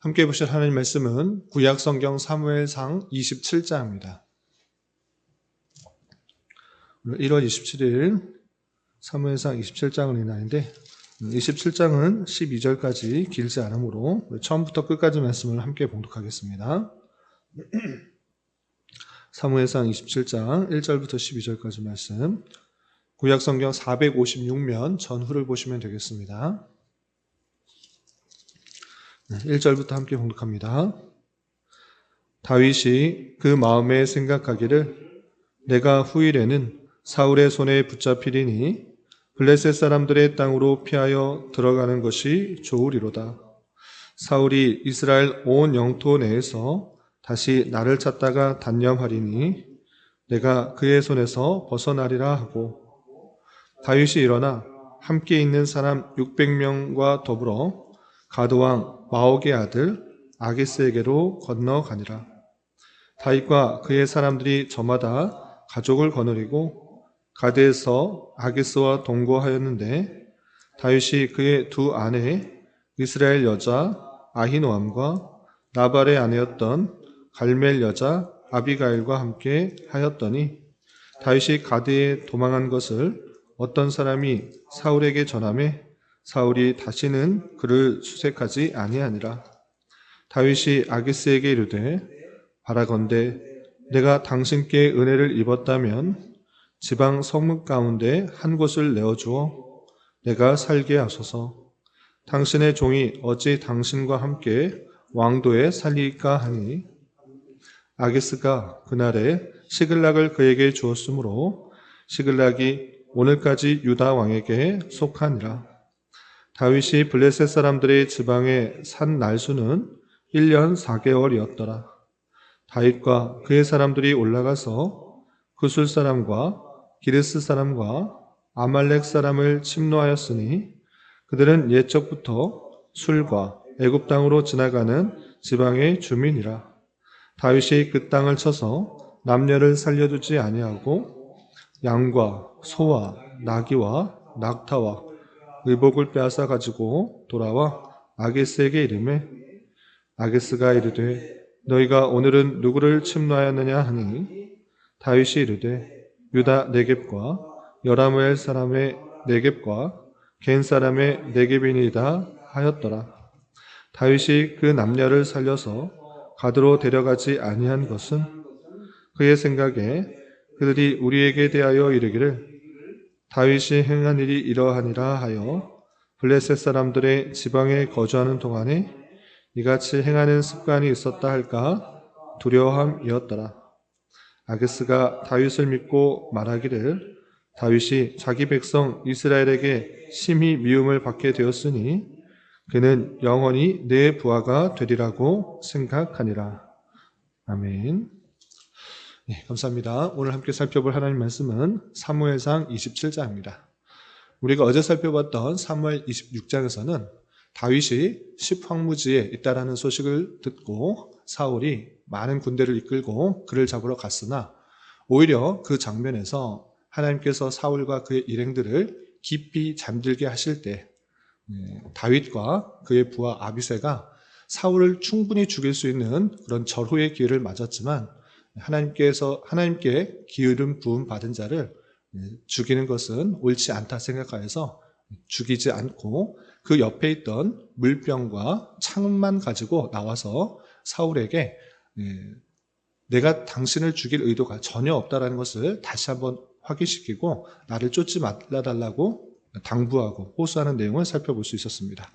함께 보실 하나님 말씀은 구약성경 사무엘상 27장입니다. 오늘 1월 27일 사무엘상 27장을 읽는데 27장은 12절까지 길지 않으므로 처음부터 끝까지 말씀을 함께 봉독하겠습니다. 사무엘상 27장 1절부터 12절까지 말씀, 구약성경 456면 전후를 보시면 되겠습니다. 1절부터 함께 봉독합니다. 다윗이 그 마음에 생각하기를 내가 후일에는 사울의 손에 붙잡히리니 블레셋 사람들의 땅으로 피하여 들어가는 것이 좋으리로다. 사울이 이스라엘 온 영토 내에서 다시 나를 찾다가 단념하리니 내가 그의 손에서 벗어나리라 하고, 다윗이 일어나 함께 있는 사람 600명과 더불어 가드왕 마옥의 아들 아기스에게로 건너가니라. 다윗과 그의 사람들이 저마다 가족을 거느리고 가드에서 아기스와 동거하였는데, 다윗이 그의 두 아내 이스라엘 여자 아히노암과 나발의 아내였던 갈멜 여자 아비가일과 함께 하였더니, 다윗이 가드에 도망한 것을 어떤 사람이 사울에게 전하매 사울이 다시는 그를 수색하지 아니하니라. 다윗이 아기스에게 이르되 바라건대 내가 당신께 은혜를 입었다면 지방 성읍 가운데 한 곳을 내어주어 내가 살게 하소서. 당신의 종이 어찌 당신과 함께 왕도에 살리까 하니, 아기스가 그날에 시글락을 그에게 주었으므로 시글락이 오늘까지 유다 왕에게 속하니라. 다윗이 블레셋 사람들의 지방에 산 날수는 1년 4개월이었더라. 다윗과 그의 사람들이 올라가서 구술 사람과 기르스 사람과 아말렉 사람을 침노하였으니 그들은 옛적부터 술과 애굽 땅으로 지나가는 지방의 주민이라. 다윗이 그 땅을 쳐서 남녀를 살려두지 아니하고 양과 소와 나귀와 낙타와 의복을 빼앗아 가지고 돌아와 아기스에게 이르매, 아기스가 이르되 너희가 오늘은 누구를 침노하였느냐 하니, 다윗이 이르되 유다 네겝과 여라무엘 사람의 네겝과 겐 사람의 네겝이니이다 하였더라. 다윗이 그 남녀를 살려서 가드로 데려가지 아니한 것은 그의 생각에 그들이 우리에게 대하여 이르기를 다윗이 행한 일이 이러하니라 하여 블레셋 사람들의 지방에 거주하는 동안에 이같이 행하는 습관이 있었다 할까 두려워함이었더라. 아기스가 다윗을 믿고 말하기를 다윗이 자기 백성 이스라엘에게 심히 미움을 받게 되었으니 그는 영원히 내 부하가 되리라고 생각하니라. 아멘. 네, 감사합니다. 오늘 함께 살펴볼 하나님 말씀은 사무엘상 27장입니다. 우리가 어제 살펴봤던 사무엘 26장에서는 다윗이 십황무지에 있다라는 소식을 듣고 사울이 많은 군대를 이끌고 그를 잡으러 갔으나 오히려 그 장면에서 하나님께서 사울과 그의 일행들을 깊이 잠들게 하실 때 다윗과 그의 부하 아비새가 사울을 충분히 죽일 수 있는 그런 절호의 기회를 맞았지만 하나님께 기름 부음 받은 자를 죽이는 것은 옳지 않다 생각하여서 죽이지 않고 그 옆에 있던 물병과 창만 가지고 나와서 사울에게 내가 당신을 죽일 의도가 전혀 없다라는 것을 다시 한번 확인시키고 나를 쫓지 말아달라고 당부하고 호소하는 내용을 살펴볼 수 있었습니다.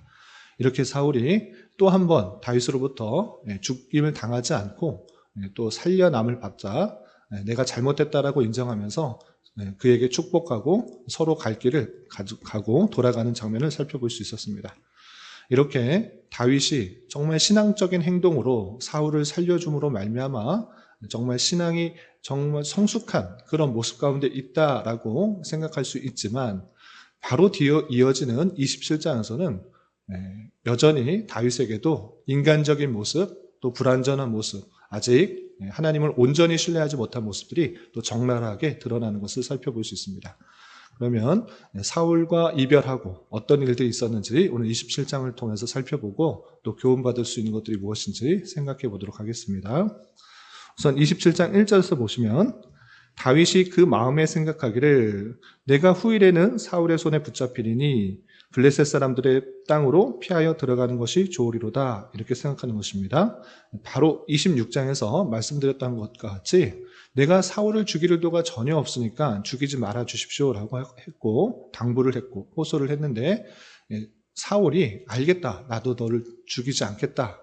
이렇게 사울이 또 한 번 다윗으로부터 죽임을 당하지 않고 또 살려남을 받자 내가 잘못했다라고 인정하면서 그에게 축복하고 서로 갈 길을 가고 돌아가는 장면을 살펴볼 수 있었습니다. 이렇게 다윗이 정말 신앙적인 행동으로 사울을 살려줌으로 말미암아 정말 신앙이 정말 성숙한 그런 모습 가운데 있다라고 생각할 수 있지만, 바로 이어지는 27장에서는 여전히 다윗에게도 인간적인 모습, 또 불완전한 모습, 아직 하나님을 온전히 신뢰하지 못한 모습들이 또 적나라하게 드러나는 것을 살펴볼 수 있습니다. 그러면 사울과 이별하고 어떤 일들이 있었는지 오늘 27장을 통해서 살펴보고 또 교훈받을 수 있는 것들이 무엇인지 생각해 보도록 하겠습니다. 우선 27장 1절에서 보시면 다윗이 그 마음에 생각하기를 내가 후일에는 사울의 손에 붙잡히리니 블레셋 사람들의 땅으로 피하여 들어가는 것이 좋으리로다 이렇게 생각하는 것입니다. 바로 26장에서 말씀드렸던 것과 같이 내가 사울을 죽일 의도가 전혀 없으니까 죽이지 말아 주십시오라고 했고 당부를 했고 호소를 했는데 사울이 알겠다 나도 너를 죽이지 않겠다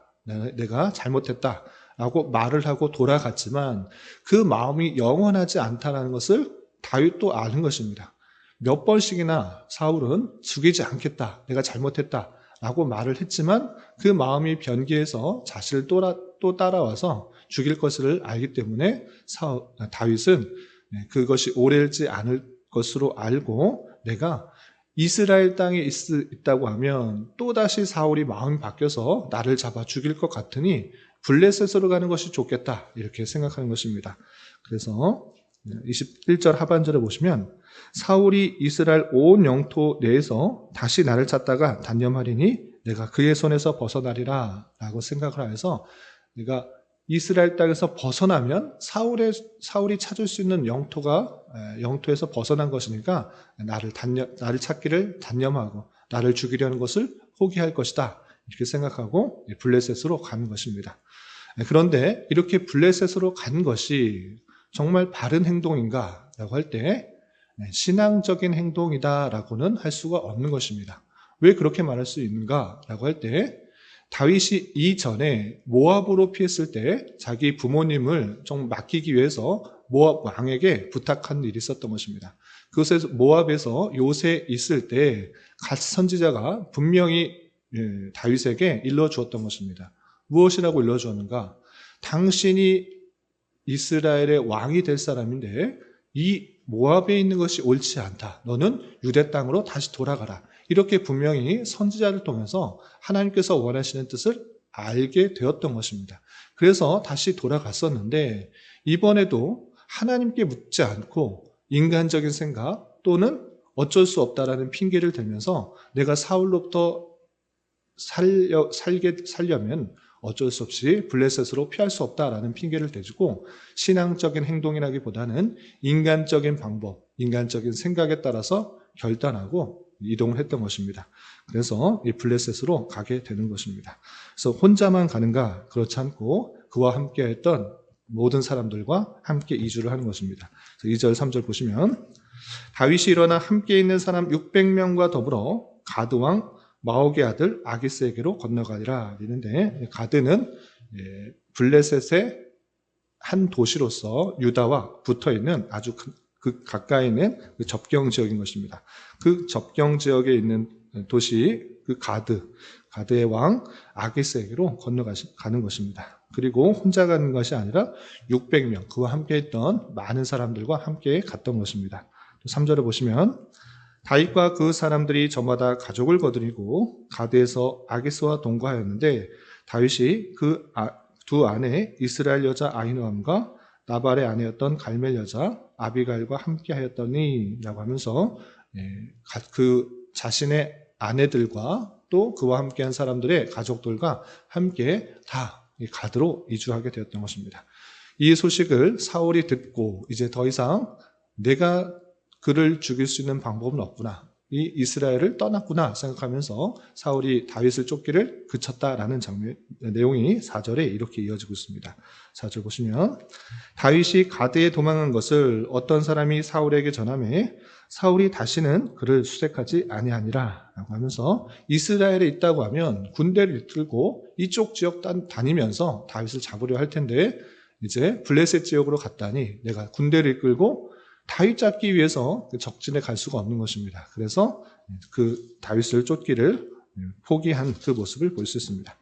내가 잘못했다 라고 말을 하고 돌아갔지만 그 마음이 영원하지 않다는 것을 다윗도 아는 것입니다. 몇 번씩이나 사울은 죽이지 않겠다, 내가 잘못했다 라고 말을 했지만 그 마음이 변기해서 자신을 또 따라와서 죽일 것을 알기 때문에 다윗은 그것이 오래지 않을 것으로 알고 내가 이스라엘 땅에 있다고 하면 또다시 사울이 마음이 바뀌어서 나를 잡아 죽일 것 같으니 블레셋으로 가는 것이 좋겠다 이렇게 생각하는 것입니다. 그래서 21절 하반절에 보시면 사울이 이스라엘 온 영토 내에서 다시 나를 찾다가 단념하리니 내가 그의 손에서 벗어나리라 라고 생각을 해서 내가 이스라엘 땅에서 벗어나면 사울이 찾을 수 있는 영토에서 벗어난 것이니까 나를 찾기를 단념하고 나를 죽이려는 것을 포기할 것이다 이렇게 생각하고 블레셋으로 가는 것입니다. 그런데 이렇게 블레셋으로 간 것이 정말 바른 행동인가 라고 할 때 신앙적인 행동이다라고는 할 수가 없는 것입니다. 왜 그렇게 말할 수 있는가 라고 할 때 다윗이 이전에 모압으로 피했을 때 자기 부모님을 좀 맡기기 위해서 모압 왕에게 부탁한 일이 있었던 것입니다. 그것에서 모압에서 요새 있을 때 갓 선지자가 분명히 다윗에게 일러주었던 것입니다. 무엇이라고 일러주었는가? 당신이 이스라엘의 왕이 될 사람인데 이 모압에 있는 것이 옳지 않다. 너는 유대 땅으로 다시 돌아가라. 이렇게 분명히 선지자를 통해서 하나님께서 원하시는 뜻을 알게 되었던 것입니다. 그래서 다시 돌아갔었는데 이번에도 하나님께 묻지 않고 인간적인 생각 또는 어쩔 수 없다라는 핑계를 대면서 내가 사울로부터 살려면 어쩔 수 없이 블레셋으로 피할 수 없다라는 핑계를 대주고 신앙적인 행동이라기보다는 인간적인 방법, 인간적인 생각에 따라서 결단하고 이동을 했던 것입니다. 그래서 이 블레셋으로 가게 되는 것입니다. 그래서 혼자만 가는가? 그렇지 않고 그와 함께 했던 모든 사람들과 함께 이주를 하는 것입니다. 2절, 3절 보시면 다윗이 일어나 함께 있는 사람 600명과 더불어 가드왕 마옥의 아들 아기스에게로 건너가리라 이랬는데 가드는 블레셋의 한 도시로서 유다와 붙어있는 아주 그 가까이 있는 그 접경 지역인 것입니다. 그 접경 지역에 있는 도시 그 가드의 왕 아기스에게로 건너가는 것입니다. 그리고 혼자 가는 것이 아니라 600명 그와 함께 있던 많은 사람들과 함께 갔던 것입니다. 3절에 보시면 다윗과 그 사람들이 저마다 가족을 거느리고 가드에서 아기스와 동거하였는데 다윗이 그 두 아내 이스라엘 여자 아히노암과 나발의 아내였던 갈멜 여자 아비갈과 함께 하였더니 라고 하면서 그 자신의 아내들과 또 그와 함께한 사람들의 가족들과 함께 다 가드로 이주하게 되었던 것입니다. 이 소식을 사울이 듣고 이제 더 이상 내가 그를 죽일 수 있는 방법은 없구나. 이 이스라엘을 떠났구나 생각하면서 사울이 다윗을 쫓기를 그쳤다라는 내용이 4절에 이렇게 이어지고 있습니다. 4절 보시면 다윗이 가드에 도망한 것을 어떤 사람이 사울에게 전하매 사울이 다시는 그를 수색하지 아니하니라 라고 하면서 이스라엘에 있다고 하면 군대를 이끌고 이쪽 지역 다니면서 다윗을 잡으려 할 텐데 이제 블레셋 지역으로 갔다니 내가 군대를 이끌고 다윗 잡기 위해서 적진에 갈 수가 없는 것입니다. 그래서 그 다윗을 쫓기를 포기한 그 모습을 볼 수 있습니다.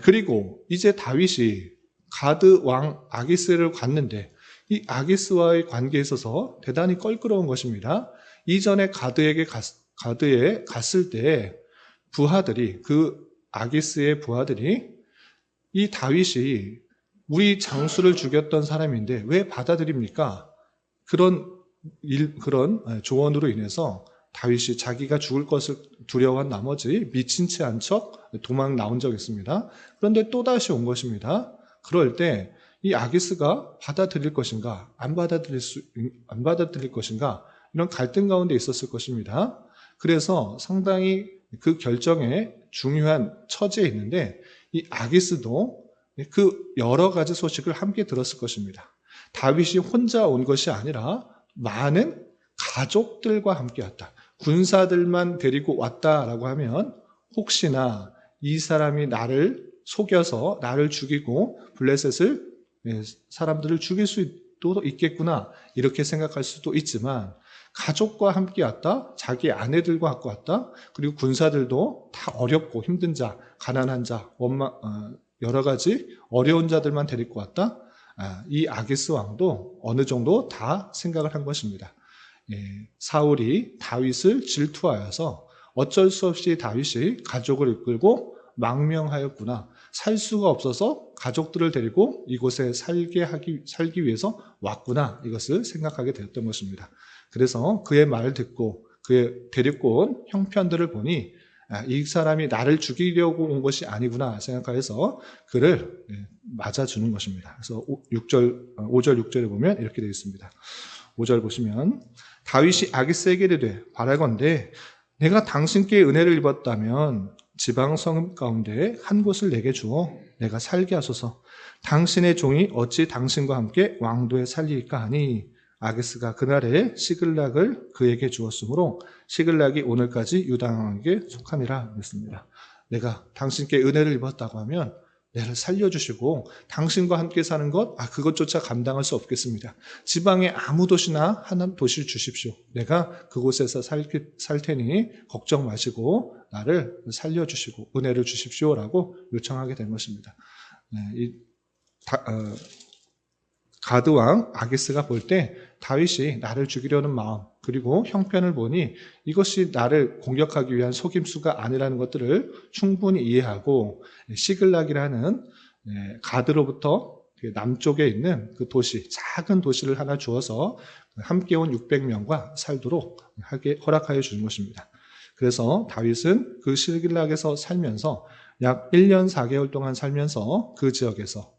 그리고 이제 다윗이 가드 왕 아기스를 갔는데 이 아기스와의 관계에 있어서 대단히 껄끄러운 것입니다. 이전에 가드에 갔을 때 부하들이 그 아기스의 부하들이 이 다윗이 우리 장수를 죽였던 사람인데 왜 받아들입니까? 그런 그런 조언으로 인해서 다윗이 자기가 죽을 것을 두려워한 나머지 미친 채 한 척 도망 나온 적이 있습니다. 그런데 또다시 온 것입니다. 그럴 때 이 아기스가 받아들일 것인가, 안 받아들일 것인가, 이런 갈등 가운데 있었을 것입니다. 그래서 상당히 그 결정에 중요한 처지에 있는데 이 아기스도 그 여러 가지 소식을 함께 들었을 것입니다. 다윗이 혼자 온 것이 아니라 많은 가족들과 함께 왔다. 군사들만 데리고 왔다라고 하면 혹시나 이 사람이 나를 속여서 나를 죽이고 블레셋을 사람들을 죽일 수도 있겠구나 이렇게 생각할 수도 있지만 가족과 함께 왔다, 자기 아내들과 함께 왔다, 그리고 군사들도 다 어렵고 힘든 자, 가난한 자, 여러 가지 어려운 자들만 데리고 왔다. 이 아기스 왕도 어느 정도 다 생각을 한 것입니다. 사울이 다윗을 질투하여서 어쩔 수 없이 다윗이 가족을 이끌고 망명하였구나. 살 수가 없어서 가족들을 데리고 이곳에 살기 위해서 왔구나. 이것을 생각하게 되었던 것입니다. 그래서 그의 말을 듣고 그의 데리고 온 형편들을 보니 이 사람이 나를 죽이려고 온 것이 아니구나 생각하여서 그를 맞아주는 것입니다. 그래서 5절, 6절에 보면 이렇게 되어 있습니다. 5절 보시면 다윗이 아기스에게 이르되 바라건대 내가 당신께 은혜를 입었다면 지방 성읍 가운데 한 곳을 내게 주어 내가 살게 하소서. 당신의 종이 어찌 당신과 함께 왕도에 살리까 하니 아기스가 그날에 시글락을 그에게 주었으므로 시글락이 오늘까지 유다 왕에게 속함이라 했습니다. 내가 당신께 은혜를 입었다고 하면 내를 살려주시고 당신과 함께 사는 것, 그것조차 감당할 수 없겠습니다. 지방에 아무 도시나 하나 도시를 주십시오. 내가 그곳에서 살 테니 걱정 마시고 나를 살려주시고 은혜를 주십시오라고 요청하게 된 것입니다. 가드왕 아기스가 볼 때 다윗이 나를 죽이려는 마음 그리고 형편을 보니 이것이 나를 공격하기 위한 속임수가 아니라는 것들을 충분히 이해하고 시글락이라는 가드로부터 남쪽에 있는 그 도시, 작은 도시를 하나 주어서 함께 온 600명과 살도록 허락하여 주는 것입니다. 그래서 다윗은 그 시글락에서 살면서 약 1년 4개월 동안 살면서 그 지역에서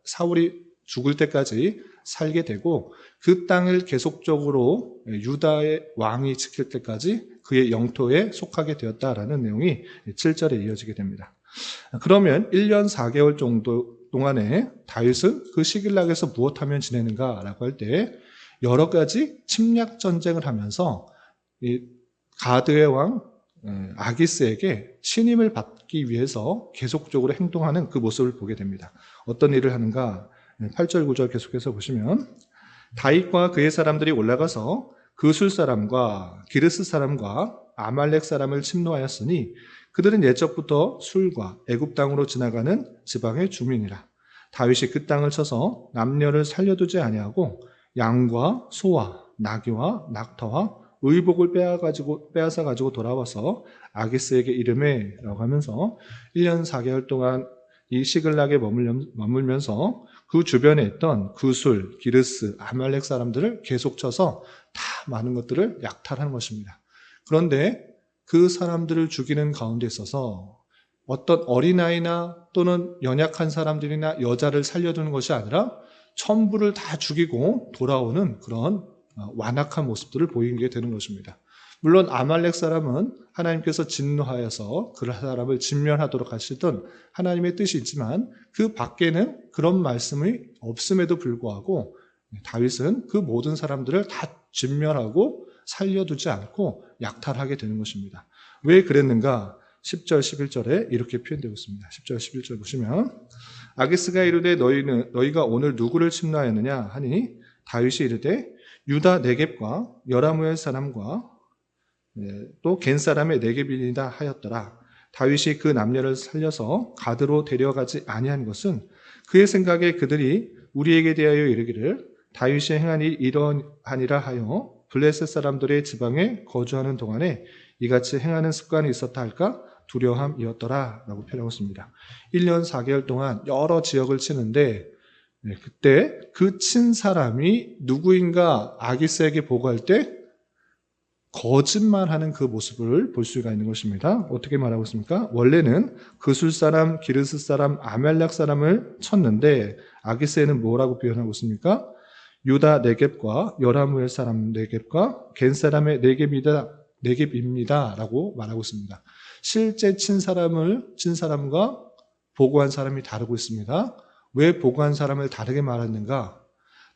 사울이 죽을 때까지 살게 되고 그 땅을 계속적으로 유다의 왕이 지킬 때까지 그의 영토에 속하게 되었다라는 내용이 7절에 이어지게 됩니다. 그러면 1년 4개월 정도 동안에 다윗은 그 시글락에서 무엇하면 지내는가라고 할 때 여러 가지 침략 전쟁을 하면서 이 가드의 왕 아기스에게 신임을 받기 위해서 계속적으로 행동하는 그 모습을 보게 됩니다. 어떤 일을 하는가? 8절 9절 계속해서 보시면 다윗과 그의 사람들이 올라가서 그술 사람과 기르스 사람과 아말렉 사람을 침노하였으니 그들은 옛적부터 술과 애굽 땅으로 지나가는 지방의 주민이라. 다윗이 그 땅을 쳐서 남녀를 살려두지 아니하고 양과 소와 나귀와 낙타와 의복을 빼앗아 가지고 돌아와서 아기스에게 이르매라고 하면서 1년 4개월 동안 이 시글락에 머물면서 그 주변에 있던 그술, 기르스, 아말렉 사람들을 계속 쳐서 다 많은 것들을 약탈하는 것입니다. 그런데 그 사람들을 죽이는 가운데 있어서 어떤 어린아이나 또는 연약한 사람들이나 여자를 살려두는 것이 아니라 전부를 다 죽이고 돌아오는 그런 완악한 모습들을 보이게 되는 것입니다. 물론 아말렉 사람은 하나님께서 진노하여서 그 사람을 진멸하도록 하시던 하나님의 뜻이 있지만 그 밖에는 그런 말씀이 없음에도 불구하고 다윗은 그 모든 사람들을 다 진멸하고 살려두지 않고 약탈하게 되는 것입니다. 왜 그랬는가? 10절 11절에 이렇게 표현되고 있습니다. 10절 11절 보시면 아기스가 이르되 너희가 오늘 누구를 침노하였느냐 하니 다윗이 이르되 유다 네겝과 여라무엘 사람과 또 겐 사람의 네겝이다 하였더라. 다윗이 그 남녀를 살려서 가드로 데려가지 아니한 것은 그의 생각에 그들이 우리에게 대하여 이르기를 다윗이 행한 일이 이러하니라 하여 블레셋 사람들의 지방에 거주하는 동안에 이같이 행하는 습관이 있었다 할까 두려움이었더라 라고 표현하고 있습니다. 1년 4개월 동안 여러 지역을 치는데 그때 그 친 사람이 누구인가 아기스에게 보고할 때 거짓말하는 그 모습을 볼 수가 있는 것입니다. 어떻게 말하고 있습니까? 원래는 그술 사람, 기르스 사람, 아멜렉 사람을 쳤는데 아기스에는 뭐라고 표현하고 있습니까? 유다 네겝과 여라무엘 사람 네겝과 겐 사람의 네겝입니다 라고 말하고 있습니다. 실제 친 사람과 보고한 사람이 다르고 있습니다. 왜 보고한 사람을 다르게 말했는가?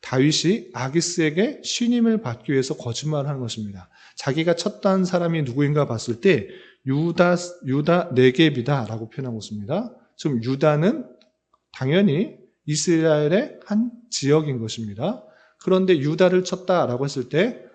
다윗이 아기스에게 신임을 받기 위해서 거짓말을 하는 것입니다. 자기가 쳤다는 사람이 누구인가 봤을 때 유다 네겝이다 라고 표현하고 있습니다. 지금 유다는 당연히 이스라엘의 한 지역인 것입니다. 그런데 유다를 쳤다라고 했을 때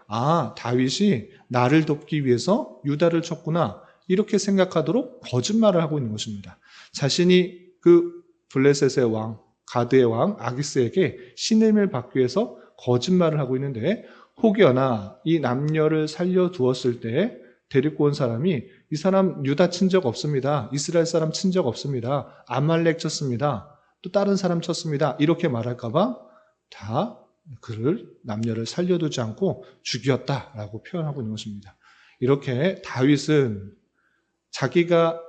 다윗이 나를 돕기 위해서 유다를 쳤구나 이렇게 생각하도록 거짓말을 하고 있는 것입니다. 자신이 그 블레셋의 왕, 가드의 왕 아기스에게 신임을 받기 위해서 거짓말을 하고 있는데 혹여나 이 남녀를 살려두었을 때 데리고 온 사람이 이 사람 유다 친 적 없습니다. 이스라엘 사람 친 적 없습니다. 아말렉 쳤습니다. 또 다른 사람 쳤습니다. 이렇게 말할까봐 다 그를 남녀를 살려두지 않고 죽였다라고 표현하고 있는 것입니다. 이렇게 다윗은 자기가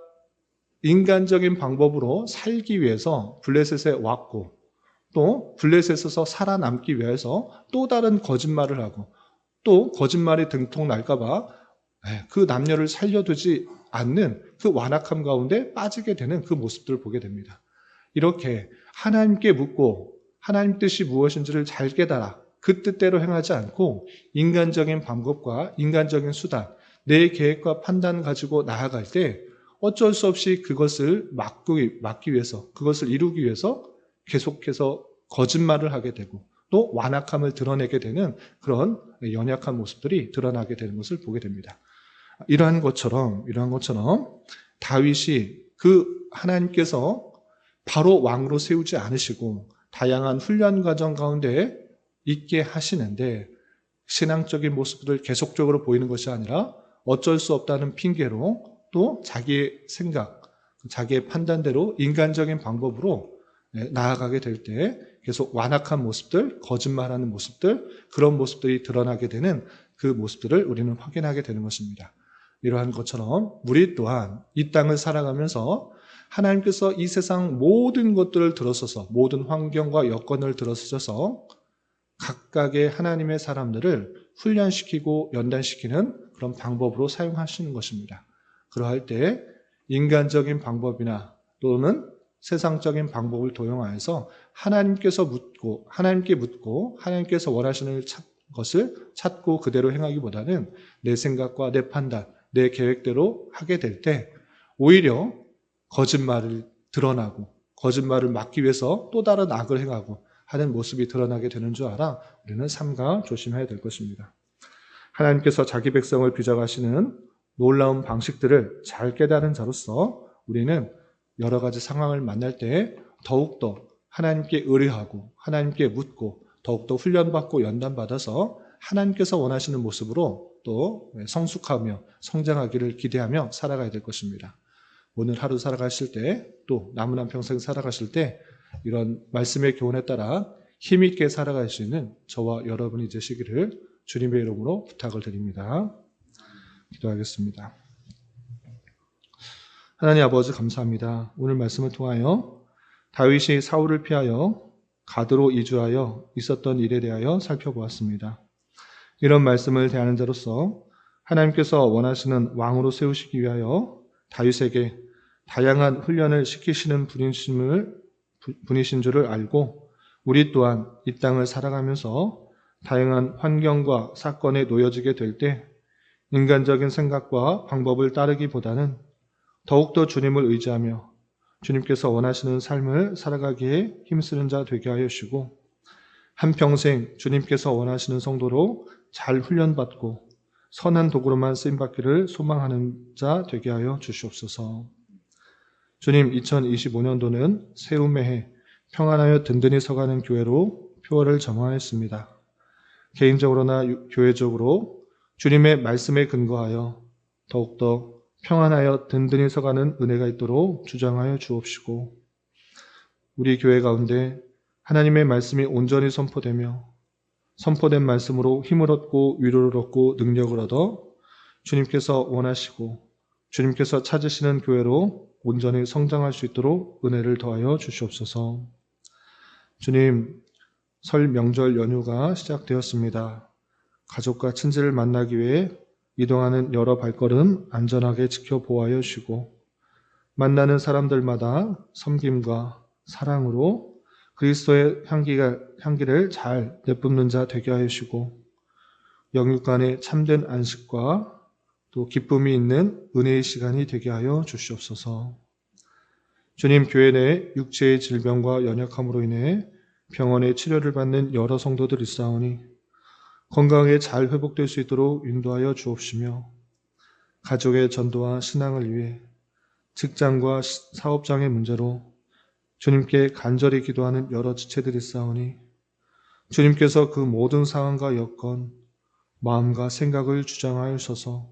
인간적인 방법으로 살기 위해서 블레셋에 왔고 또 블레셋에서 살아남기 위해서 또 다른 거짓말을 하고 또 거짓말이 등통날까봐 그 남녀를 살려두지 않는 그 완악함 가운데 빠지게 되는 그 모습들을 보게 됩니다. 이렇게 하나님께 묻고 하나님 뜻이 무엇인지를 잘 깨달아 그 뜻대로 행하지 않고 인간적인 방법과 인간적인 수단, 내 계획과 판단 가지고 나아갈 때 어쩔 수 없이 그것을 막기 위해서, 그것을 이루기 위해서 계속해서 거짓말을 하게 되고 또 완악함을 드러내게 되는 그런 연약한 모습들이 드러나게 되는 것을 보게 됩니다. 이러한 것처럼 다윗이 그 하나님께서 바로 왕으로 세우지 않으시고 다양한 훈련 과정 가운데 있게 하시는데 신앙적인 모습들을 계속적으로 보이는 것이 아니라 어쩔 수 없다는 핑계로 또 자기의 생각, 자기의 판단대로 인간적인 방법으로 나아가게 될 때 계속 완악한 모습들, 거짓말하는 모습들, 그런 모습들이 드러나게 되는 그 모습들을 우리는 확인하게 되는 것입니다. 이러한 것처럼 우리 또한 이 땅을 살아가면서 하나님께서 이 세상 모든 것들을 들어서서 모든 환경과 여건을 들어서서 각각의 하나님의 사람들을 훈련시키고 연단시키는 그런 방법으로 사용하시는 것입니다. 그러할 때 인간적인 방법이나 또는 세상적인 방법을 도용하여서 하나님께 묻고 하나님께서 원하시는 것을 찾고 그대로 행하기보다는 내 생각과 내 판단, 내 계획대로 하게 될 때 오히려 거짓말을 드러나고 거짓말을 막기 위해서 또 다른 악을 행하고 하는 모습이 드러나게 되는 줄 알아 우리는 삼가 조심해야 될 것입니다. 하나님께서 자기 백성을 빚어가시는 놀라운 방식들을 잘 깨달은 자로서 우리는 여러 가지 상황을 만날 때 더욱더 하나님께 의뢰하고 하나님께 묻고 더욱더 훈련받고 연단받아서 하나님께서 원하시는 모습으로 또 성숙하며 성장하기를 기대하며 살아가야 될 것입니다. 오늘 하루 살아가실 때 또 남은 한 평생 살아가실 때 이런 말씀의 교훈에 따라 힘있게 살아갈 수 있는 저와 여러분이 되시기를 주님의 이름으로 부탁을 드립니다. 기도하겠습니다. 하나님 아버지 감사합니다. 오늘 말씀을 통하여 다윗이 사울을 피하여 가드로 이주하여 있었던 일에 대하여 살펴보았습니다. 이런 말씀을 대하는 자로서 하나님께서 원하시는 왕으로 세우시기 위하여 다윗에게 다양한 훈련을 시키시는 분이신 줄을 알고 우리 또한 이 땅을 살아가면서 다양한 환경과 사건에 놓여지게 될 때 인간적인 생각과 방법을 따르기보다는 더욱더 주님을 의지하며 주님께서 원하시는 삶을 살아가기에 힘쓰는 자 되게 하여 주시고 한평생 주님께서 원하시는 성도로 잘 훈련받고 선한 도구로만 쓰임받기를 소망하는 자 되게 하여 주시옵소서. 주님, 2025년도는 세움의 해, 평안하여 든든히 서가는 교회로 표어를 정하였습니다. 개인적으로나 교회적으로 주님의 말씀에 근거하여 더욱더 평안하여 든든히 서가는 은혜가 있도록 주장하여 주옵시고 우리 교회 가운데 하나님의 말씀이 온전히 선포되며 선포된 말씀으로 힘을 얻고 위로를 얻고 능력을 얻어 주님께서 원하시고 주님께서 찾으시는 교회로 온전히 성장할 수 있도록 은혜를 더하여 주시옵소서. 주님, 설 명절 연휴가 시작되었습니다. 가족과 친지를 만나기 위해 이동하는 여러 발걸음 안전하게 지켜보아여 주시고 만나는 사람들마다 섬김과 사랑으로 그리스도의 향기를 잘 내뿜는 자 되게 하여 주시고 영육 간의 참된 안식과 또 기쁨이 있는 은혜의 시간이 되게 하여 주시옵소서. 주님, 교회 내 육체의 질병과 연약함으로 인해 병원에 치료를 받는 여러 성도들이 있사오니 건강하게 잘 회복될 수 있도록 인도하여 주옵시며 가족의 전도와 신앙을 위해 직장과 사업장의 문제로 주님께 간절히 기도하는 여러 지체들이 있사오니 주님께서 그 모든 상황과 여건, 마음과 생각을 주장하여주셔서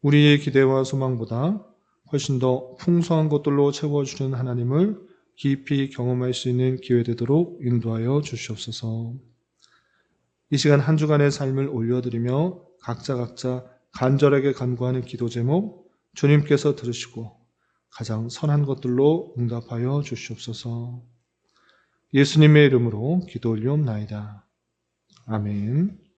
우리의 기대와 소망보다 훨씬 더 풍성한 것들로 채워주는 하나님을 깊이 경험할 수 있는 기회 되도록 인도하여 주시옵소서. 이 시간 한 주간의 삶을 올려드리며 각자 간절하게 간구하는 기도 제목 주님께서 들으시고 가장 선한 것들로 응답하여 주시옵소서. 예수님의 이름으로 기도 올리옵나이다. 아멘.